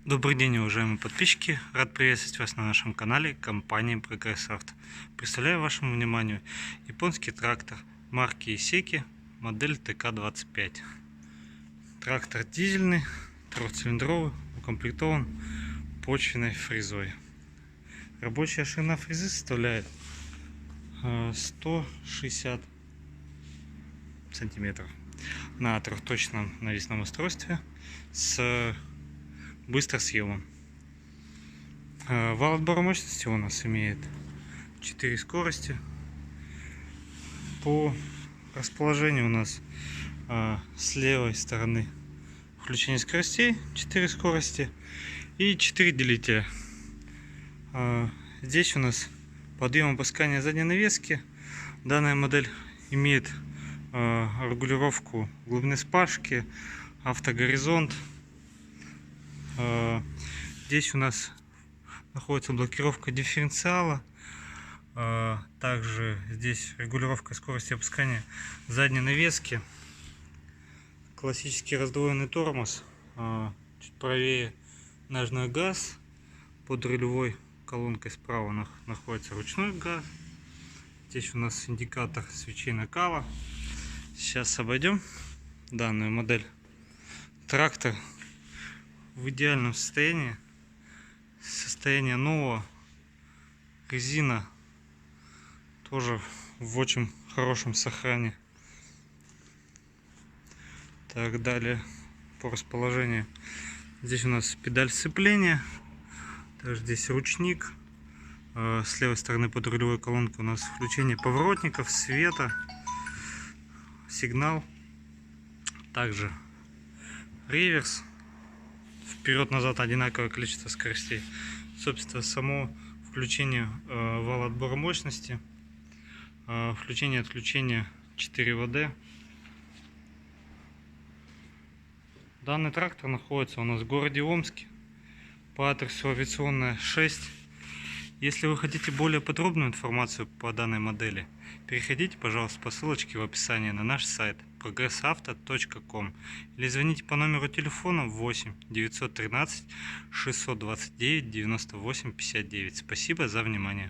Добрый день, уважаемые подписчики! Рад приветствовать вас на нашем канале компании Progress Auto. Представляю вашему вниманию японский трактор марки Исеки, модель ТК-25. Трактор дизельный, трехцилиндровый, укомплектован почвенной фрезой. Рабочая ширина фрезы составляет 160 сантиметров. На трехточном навесном устройстве с быстросъемом. Вал отбора мощности у нас имеет 4 скорости. По расположению у нас с левой стороны включение скоростей 4 скорости и 4 делителя. Здесь у нас подъем опускания задней навески. Данная модель имеет регулировку глубины спашки, автогоризонт. Здесь у нас находится блокировка дифференциала. Также здесь регулировка скорости опускания задней навески. Классический раздвоенный тормоз. Чуть правее ножной газ. Под рулевой колонкой справа находится ручной газ. Здесь у нас индикатор свечей накала. Сейчас обойдем данную модель. Трактор в идеальном состоянии, состояние нового, резина тоже в очень хорошем сохранении. Так, далее по расположению. Здесь у нас педаль сцепления, также здесь ручник. С левой стороны под рулевой колонкой у нас включение поворотников, света, сигнал, также реверс. Вперед-назад одинаковое количество скоростей. Собственно, само включение вала отбора мощности, включение и отключение 4 ВД. Данный трактор находится у нас в городе Омске по адресу Авиационная 6. Если вы хотите более подробную информацию по данной модели, переходите, пожалуйста, по ссылочке в описании на наш сайт progressauto.com или звоните по номеру телефона 8 913 629 98 59. Спасибо за внимание.